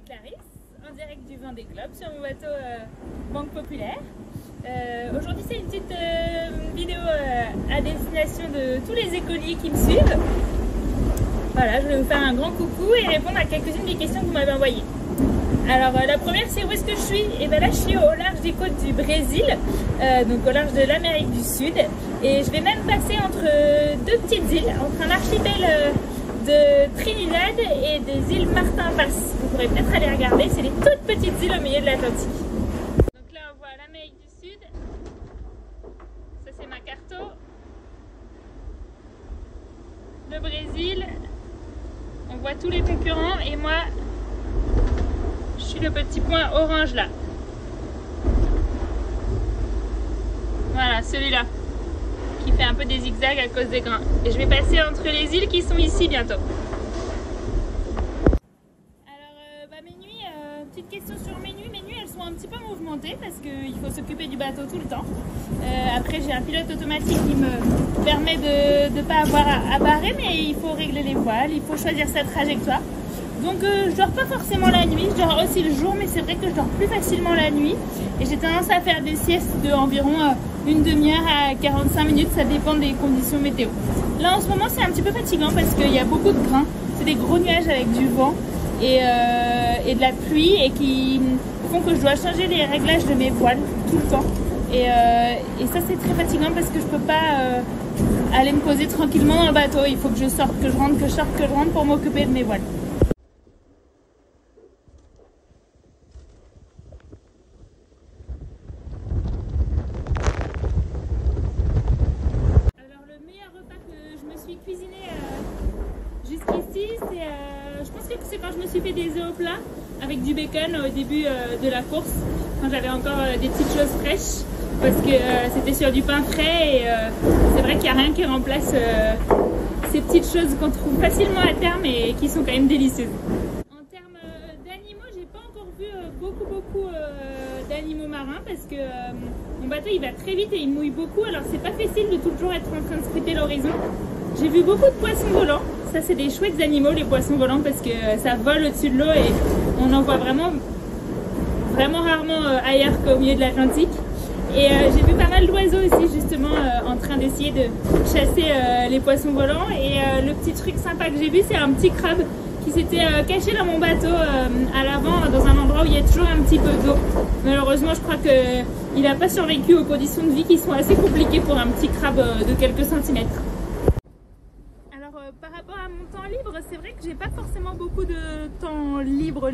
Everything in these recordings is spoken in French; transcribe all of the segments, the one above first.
Clarisse, en direct du Vendée Globe sur mon bateau Banque Populaire. Aujourd'hui c'est une petite vidéo à destination de tous les écoliers qui me suivent. Voilà, je vais vous faire un grand coucou et répondre à quelques-unes des questions que vous m'avez envoyées. Alors la première c'est où est-ce que je suis? Et bien là je suis au large des côtes du Brésil, donc au large de l'Amérique du Sud. Et je vais même passer entre deux petites îles, entre un archipel de Trinidad et des îles Martin-Vaz. Vous pourrez peut-être aller regarder, c'est des toutes petites îles au milieu de l'Atlantique. Donc là on voit l'Amérique du Sud, ça c'est ma carto, le Brésil, on voit tous les concurrents et moi je suis le petit point orange là. Voilà, celui-là qui fait un peu des zigzags à cause des grains. Et je vais passer entre les îles qui sont ici bientôt. Alors, mes nuits, petite question sur mes nuits. Mes nuits, elles sont un petit peu mouvementées parce qu'il faut s'occuper du bateau tout le temps. Après, j'ai un pilote automatique qui me permet de ne pas avoir à barrer, mais il faut régler les voiles, il faut choisir sa trajectoire. Donc je dors pas forcément la nuit, je dors aussi le jour, mais c'est vrai que je dors plus facilement la nuit. Et j'ai tendance à faire des siestes de environ une demi-heure à 45 minutes, ça dépend des conditions météo. Là en ce moment c'est un petit peu fatigant parce qu'il y a beaucoup de grains, c'est des gros nuages avec du vent et de la pluie et qui font que je dois changer les réglages de mes voiles tout le temps. Et ça c'est très fatigant parce que je peux pas aller me poser tranquillement dans le bateau, il faut que je sorte, que je rentre, que je sorte, que je rentre pour m'occuper de mes voiles. Cuisiner jusqu'ici, je pense que c'est quand je me suis fait des œufs au plat avec du bacon au début de la course, quand j'avais encore des petites choses fraîches, parce que c'était sur du pain frais et c'est vrai qu'il n'y a rien qui remplace ces petites choses qu'on trouve facilement à terme et qui sont quand même délicieuses. En termes d'animaux, j'ai pas encore vu beaucoup d'animaux marins parce que mon bateau il va très vite et il mouille beaucoup, alors c'est pas facile de toujours être en train de scruter l'horizon. J'ai vu beaucoup de poissons volants, ça c'est des chouettes animaux les poissons volants parce que ça vole au-dessus de l'eau et on en voit vraiment rarement ailleurs qu'au milieu de l'Atlantique. Et j'ai vu pas mal d'oiseaux aussi justement en train d'essayer de chasser les poissons volants. Et le petit truc sympa que j'ai vu c'est un petit crabe qui s'était caché dans mon bateau à l'avant dans un endroit où il y a toujours un petit peu d'eau. Malheureusement je crois qu'il n'a pas survécu aux conditions de vie qui sont assez compliquées pour un petit crabe de quelques centimètres. Par rapport à mon temps libre, c'est vrai que j'ai pas forcément beaucoup de temps libre.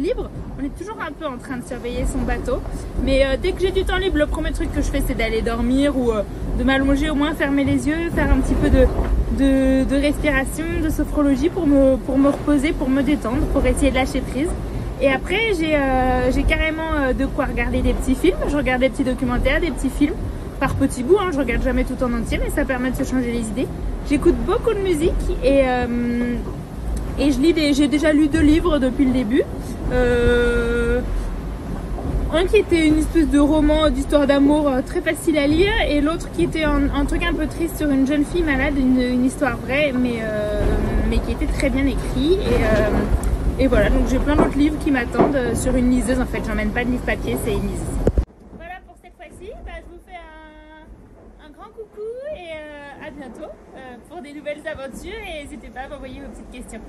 On est toujours un peu en train de surveiller son bateau. Mais dès que j'ai du temps libre, le premier truc que je fais c'est d'aller dormir ou de m'allonger, au moins fermer les yeux, faire un petit peu de respiration, de sophrologie pour me reposer, pour me détendre, pour essayer de lâcher prise. Et après j'ai carrément de quoi regarder des petits films. Je regarde des petits documentaires, des petits films par petits bouts, je regarde jamais tout en entier mais ça permet de se changer les idées. J'écoute beaucoup de musique et j'ai déjà lu 2 livres depuis le début. Un qui était une espèce de roman d'histoire d'amour très facile à lire et l'autre qui était un truc un peu triste sur une jeune fille malade, une histoire vraie mais qui était très bien écrit. Et voilà, donc j'ai plein d'autres livres qui m'attendent sur une liseuse. En fait, j'emmène pas de livre papier, c'est une liseuse. Voilà pour cette fois-ci, je vous fais un grand coucou et à bientôt pour des nouvelles aventures et n'hésitez pas à m'envoyer vos petites questions.